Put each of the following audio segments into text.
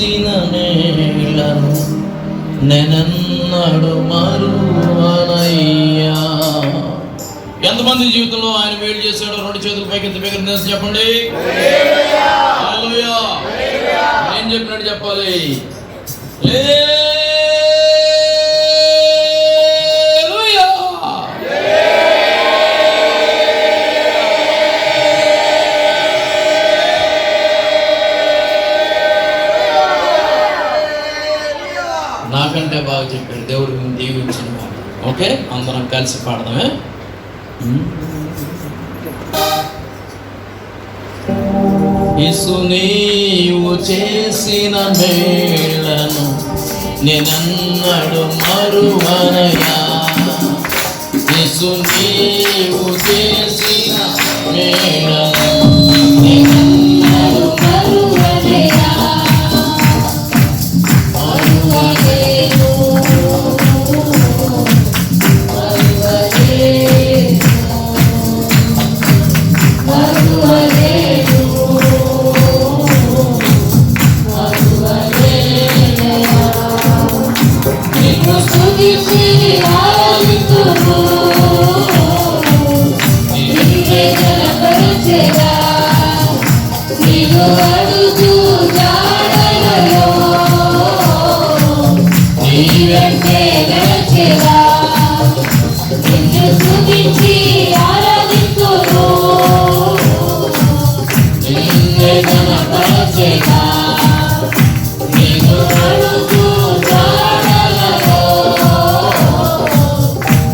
చేసిన మేలను నేనెన్నడు మరువనయ్యా. ఎంతమంది జీవితంలో ఆయన వేడి చేశాడో రెండు చేతుల పైకి ఎంత బిగ్గర చెప్పండి. హల్లెలూయా. నేను చెప్పినట్టు చెప్పాలి. నాకంటే బాగా చెప్పాడు దేవుడు దీవించిన మాట. ఓకే, అందరం కలిసి పాడదామే. యేసు నీవు చేసిన మేలను నేనెన్నడు మరువనయ్యా. యేసు నీవు చేసిన మేలను నేనెన్నడు మరువనయ్యా.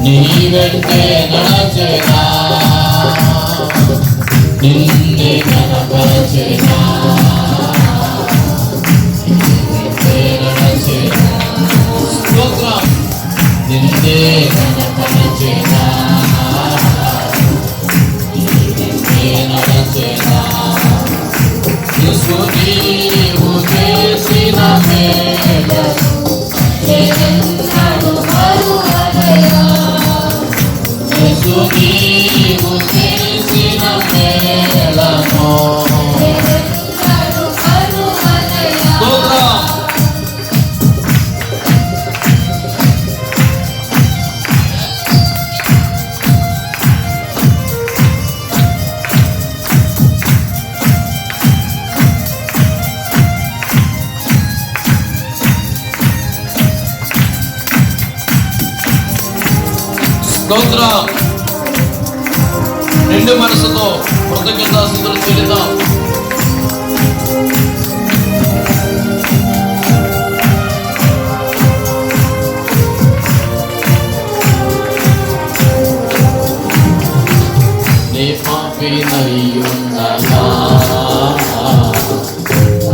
నీవెంటే నడచేదా, నిన్నే కనపరచేదా, నడచేదా. స్తోత్రం. నిన్నే కనపరచేదా, నిన్నే నడచేదా. యేసు నీవు చేసిన మేలు నేనెన్నడు మరువనయ్యా. యేసు నీవు చేసిన మేలను నేనెన్నడు మరువనయ్యా. స్తోత్రం. నిండు మనసుతో కృతజ్ఞతాస్తుతులు చెల్లిద్దాం. నీ పాపినయ్యుండగా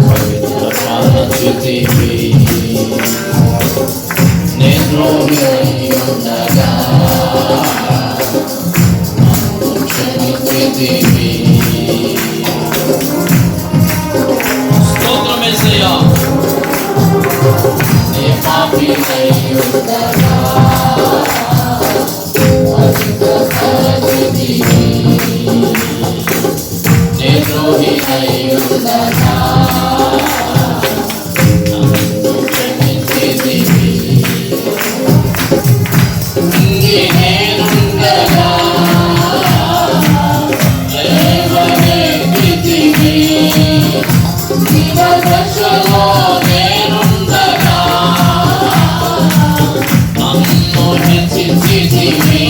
పవిత్ర పాదచితివి, నే ద్రోహినయ్యుండగా స్తోత్రం యేసయ్యా. నీ పాపినయ్యుండగా నే ద్రోహినయ్యుండగా నేనుండగా జీవదశలో నేనుండగా నన్ను హెచ్చించితివి.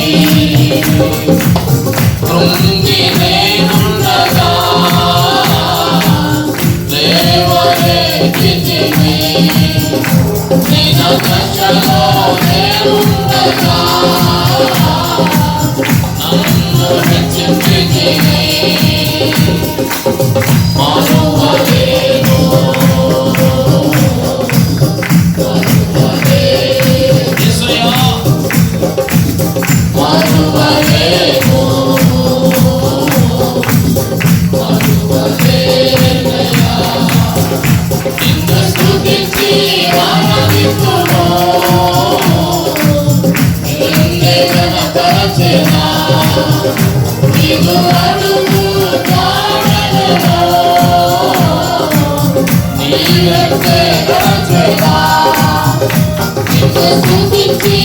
కృంగి నేనుండగా లేవనెత్తితివి. దీనదశలో నేనుండగా నన్ను హెచ్చించితివి. మరువలేను యేసయ్యా, మరువలేను మరువలేనయ్యా. నిన్ను స్తుతించి ఆరాధింతును, నిన్నే ఘనపరచెదా. నీవు అడుగు జాడలలో నీవెంటే స్తుతించి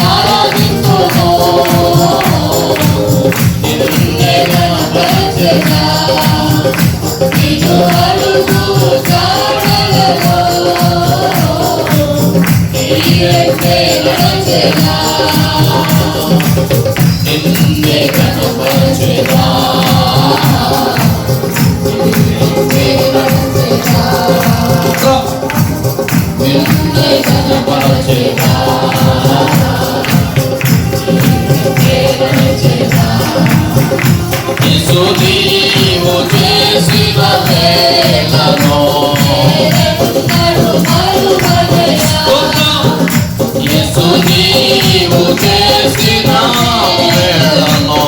ఆరాధింతును నిన్నే కనపరచెదా నిన్ను అడుగు జాడలలో నీవెంటే నడచెదా నిన్నే కనపరచెదా నిన్నే కనపరచెదా యేసు నీవు చేసిన మేలను యేసు నీవు చేసిన మేలను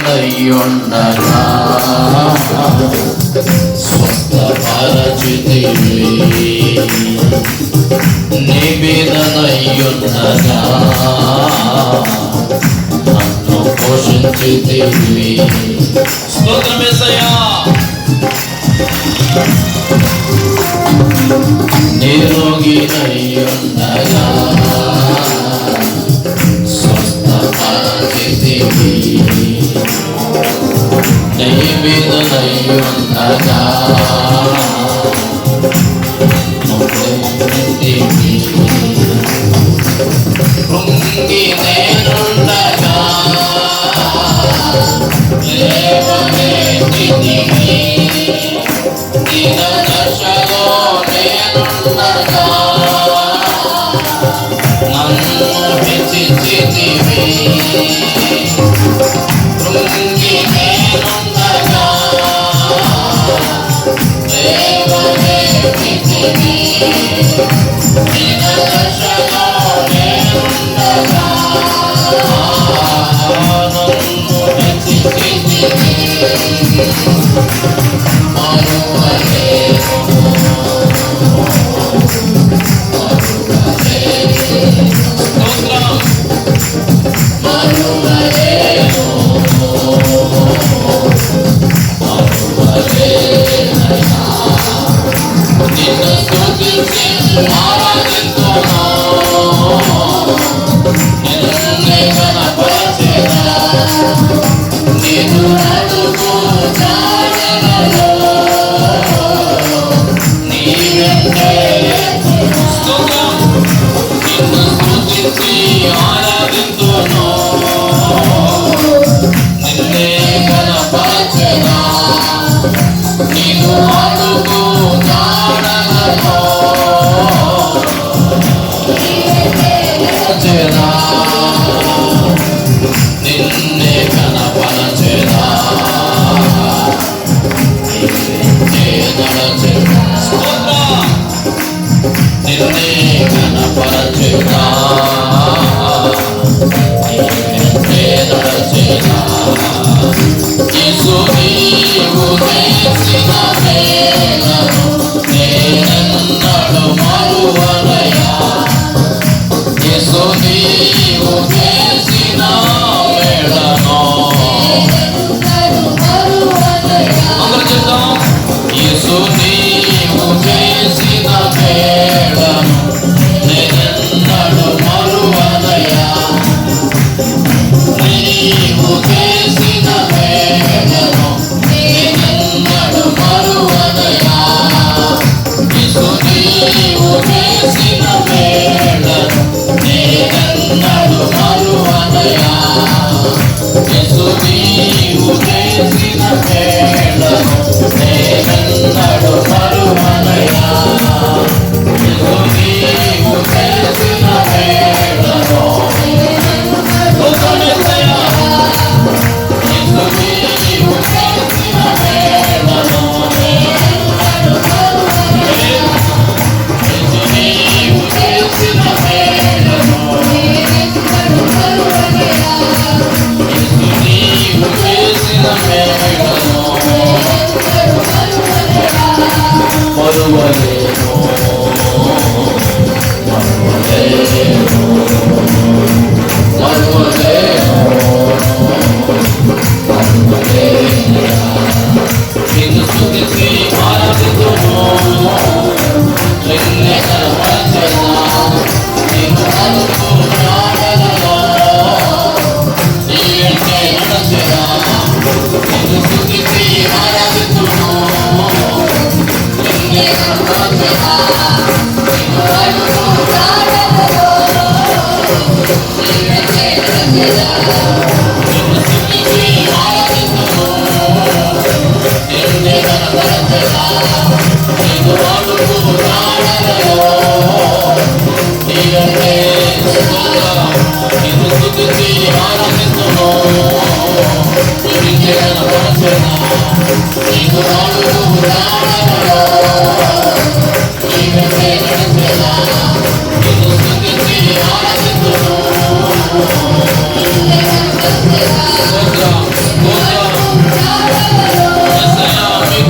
నిరోగినయ్యుండగా స్వస్థపరచితివి నిబిడనయ్యుండగా నన్ను పోషించితివి స్తోత్రం యేసయ్యా నిరోగినయ్యుండగా స్వస్థపరచితివి నిబిడనయ్యుండగా కృంగి నేనుండగా లేవనెత్తితివి దీన దశలో నేనుండగా నన్ను హెచ్చించితివి కృంగి నేనుండగా లేవనెత్తితివి దీన దశలో నేనుండగా నన్ను హెచ్చించితివి మరువలేను నిన్ను స్తుతించి ఆరాధింతును నిన్నే కనపరచెదా నిన్ను అడుగు జాడలలో నీవెంటే నిన్ను స్తుతించి ఆరాధింతును నిన్నే కనపరచెదా నిన్ను అడుగు జాడలలో చేదా నిన్నే కనపరచెదా నిన్నే కనపరచెదా యేసు నీవు చేసిన మేలను నేనెన్నడు మరువనయ్యా యేసు నీవు చేసిన మేలను అందరూ చెప్తాం యేసు నీవు చేసిన మేలను నేనెన్నడు మరువనయ్యా నీవు చేసిన మేలను నేనెన్నడు మరువనయ్యా యేసు నీవు చేసిన మేలను నేనెన్నడు మరువనయ్యా యేసు నీవు చేసిన మేలను నేనెన్నడు మరువనయ్యా యేసు నీవు చేసిన మేలను నీకు అడుగు జాడలలో నీకంటే స్తోత్రం నీకు స్తుతించి ఆరాధించును నీకే కనపరచెదా నీకు అడుగు జాడలలో నీకంటే నడిచెదా నీకు స్తుతించి ఆరాధించును స్తోత్రం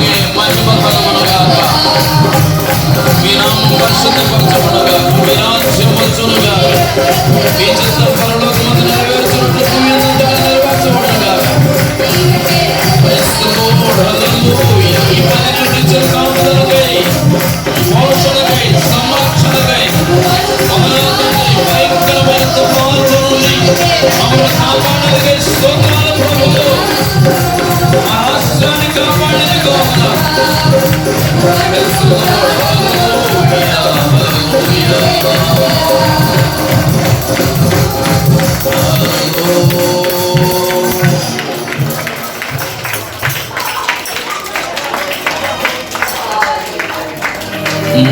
మీకే మహిమ కలుగునుగాక మీ నామం పరిశుద్ధపరచబడుగా మీ రాజ్యం వచ్చునుగాక మీ చిత్తం పరలోకమందు నెరవేర్చున్నట్లు భూమి యందు నెరవేర్చబడునుగాక హల్లెలూయా ఈ పది నుండి కాపుదలకై పోషణకై సంరక్షణకై మమ్మల్ని భయంకరమైన తుఫానుల నుండి మమ్మల్ని కాపాడగలిగే స్తోత్రాలు ప్రభువు మహాస్వాన్ని కాపాడేందుకు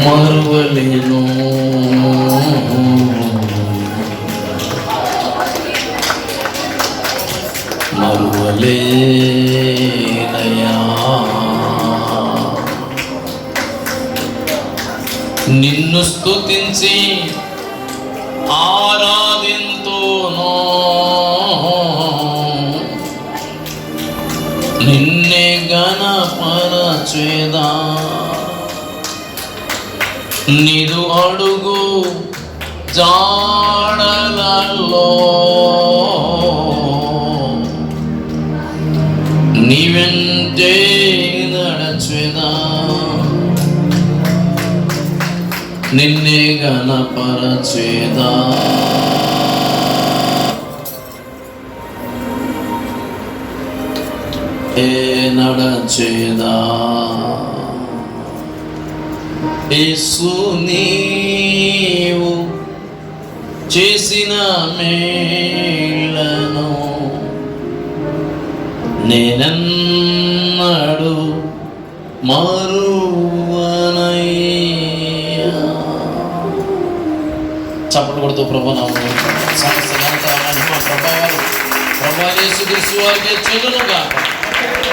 మరువలేను మరువలేనయా నిన్ను స్తుతించి ఆరాధింతును నిన్నే గణపరచెదా నీదు అడుగు జాడలలో నీ వెంటే నడచెదా నిన్నే గణపరచెదా నడచెదా యేసు నీవు చేసిన మేలను నేనన్నడు మరువనయ్యా. చప్పట్లు కొడుతూ ప్రభు నామమున సమస్త ఘనత మహిమ ప్రభావాలు ప్రభువైన యేసుక్రీస్తు వారికే చెల్లునుగాక.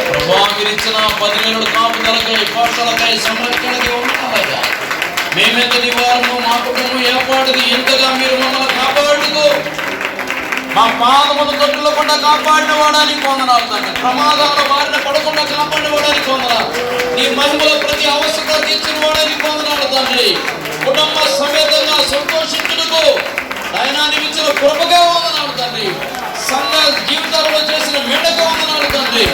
ప్రభువా మీరు ఇచ్చిన 10 నెలల కాపుదలకై పోషణకై సంరక్షణకై ఉన్నారుగా. మేమెంతటి వారము మా కుటుంబం ఏర్పాటుది ఎంతగా మీరు మమ్మల్ని కాపాడుతూ మా పాదమును తొట్టులకుండా కాపాడిన వాడానికి వందనాలు తండ్రి. ప్రమాదాల బారిన పడకుండా కాపాడిన వాడానికి వందనాలు. నీ మహిమలో ప్రతి అవసరత తీర్చిన వాడానికి వందనాలు తండ్రి. కుటుంబ సమేతంగా సంతోషించుటకు దైనాన్ని ఇచ్చిన కృపగా వందనాలు తండ్రి. సంఘ జీవితాలలో చేసిన మేడగా వందనాలు తండ్రి.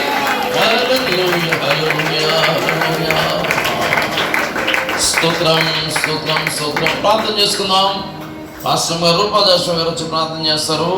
స్తోత్రం స్తోత్రం స్తోత్రం. ప్రార్థన చేసుకుందాం. పాస్టర్ గారు రూపాదాసు గారు వచ్చి ప్రార్థన చేస్తారు.